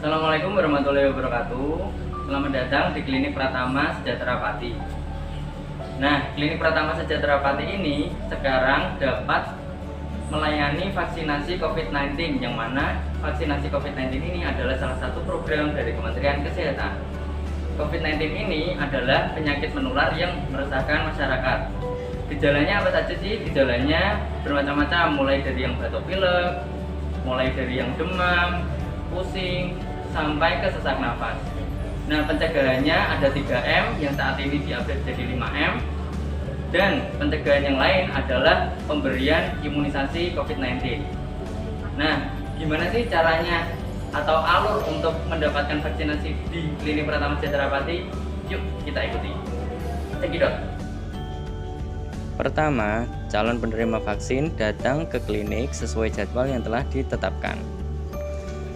Assalamualaikum warahmatullahi wabarakatuh. Selamat datang di Klinik Pratama Sejahtera Pati. Nah, Klinik Pratama Sejahtera Pati ini sekarang dapat melayani vaksinasi COVID-19, yang mana vaksinasi COVID-19 ini adalah salah satu program dari Kementerian Kesehatan. COVID-19 ini adalah penyakit menular yang meresahkan masyarakat. Gejalanya apa saja sih? Gejalanya bermacam-macam, mulai dari yang batuk pilek, mulai dari yang demam, pusing, sampai ke sesak nafas. Nah, pencegahannya ada 3M yang saat ini diupdate jadi 5M, dan pencegahan yang lain adalah pemberian imunisasi COVID-19. Nah, gimana sih caranya atau alur untuk mendapatkan vaksinasi di Klinik Pratama Sejahtera Pati? Yuk kita ikuti. Cekidot. Pertama, calon penerima vaksin datang ke klinik sesuai jadwal yang telah ditetapkan.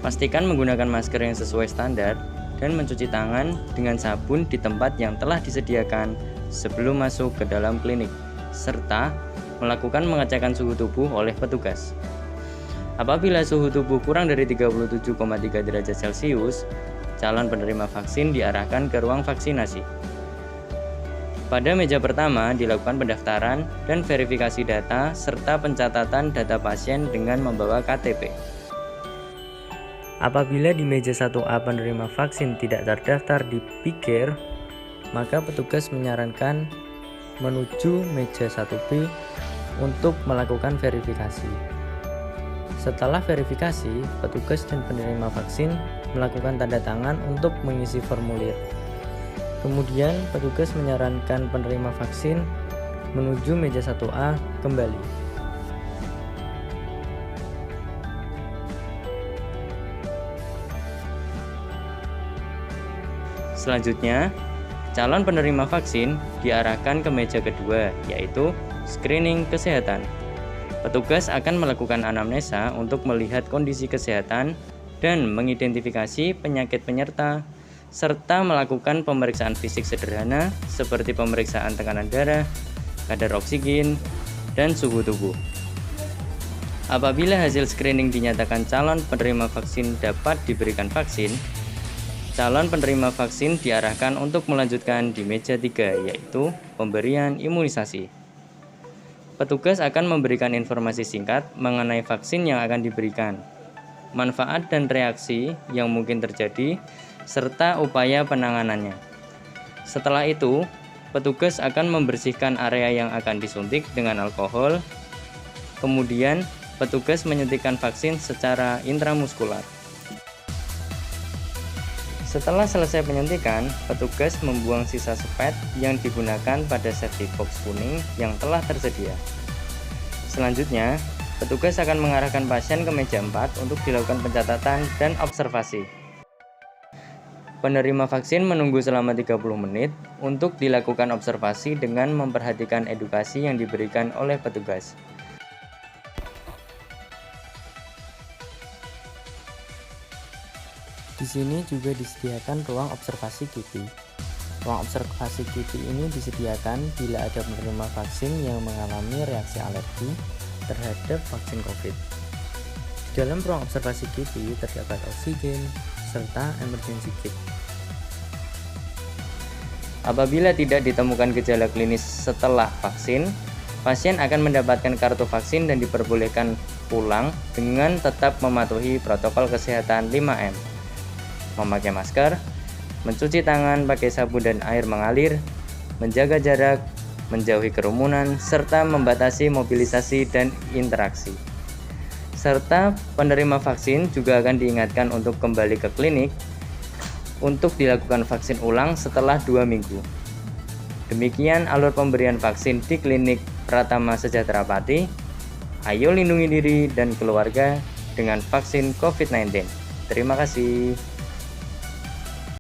Pastikan menggunakan masker yang sesuai standar dan mencuci tangan dengan sabun di tempat yang telah disediakan sebelum masuk ke dalam klinik, serta melakukan pengecekan suhu tubuh oleh petugas. Apabila suhu tubuh kurang dari 37,3 derajat Celcius, calon penerima vaksin diarahkan ke ruang vaksinasi. Pada meja pertama dilakukan pendaftaran dan verifikasi data serta pencatatan data pasien dengan membawa KTP. Apabila di meja 1A penerima vaksin tidak terdaftar di PIKER, maka petugas menyarankan menuju meja 1B untuk melakukan verifikasi. Setelah verifikasi, petugas dan penerima vaksin melakukan tanda tangan untuk mengisi formulir. Kemudian, petugas menyarankan penerima vaksin menuju meja 1A kembali. Selanjutnya, calon penerima vaksin diarahkan ke meja kedua, yaitu screening kesehatan. Petugas akan melakukan anamnesa untuk melihat kondisi kesehatan dan mengidentifikasi penyakit penyerta, serta melakukan pemeriksaan fisik sederhana seperti pemeriksaan tekanan darah, kadar oksigen, dan suhu tubuh. Apabila hasil screening dinyatakan calon penerima vaksin dapat diberikan vaksin, calon penerima vaksin diarahkan untuk melanjutkan di meja 3, yaitu pemberian imunisasi. Petugas akan memberikan informasi singkat mengenai vaksin yang akan diberikan, manfaat dan reaksi yang mungkin terjadi, serta upaya penanganannya. Setelah itu, petugas akan membersihkan area yang akan disuntik dengan alkohol. Kemudian, petugas menyuntikkan vaksin secara intramuskular. Setelah selesai penyuntikan, petugas membuang sisa sepet yang digunakan pada safety box kuning yang telah tersedia. Selanjutnya, petugas akan mengarahkan pasien ke meja 4 untuk dilakukan pencatatan dan observasi. Penerima vaksin menunggu selama 30 menit untuk dilakukan observasi dengan memperhatikan edukasi yang diberikan oleh petugas. Di sini juga disediakan ruang observasi QT. Ruang observasi QT ini disediakan bila ada penerima vaksin yang mengalami reaksi alergi terhadap vaksin COVID. Di dalam ruang observasi QT terdapat oksigen serta emergency kit. Apabila tidak ditemukan gejala klinis setelah vaksin, pasien akan mendapatkan kartu vaksin dan diperbolehkan pulang dengan tetap mematuhi protokol kesehatan 5M. Memakai masker, mencuci tangan pakai sabun dan air mengalir, menjaga jarak, menjauhi kerumunan, serta membatasi mobilisasi dan interaksi. Serta penerima vaksin juga akan diingatkan untuk kembali ke klinik untuk dilakukan vaksin ulang setelah 2 minggu. Demikian alur pemberian vaksin di Klinik Pratama Sejahtera Pati. Ayo lindungi diri dan keluarga dengan vaksin COVID-19. Terima kasih.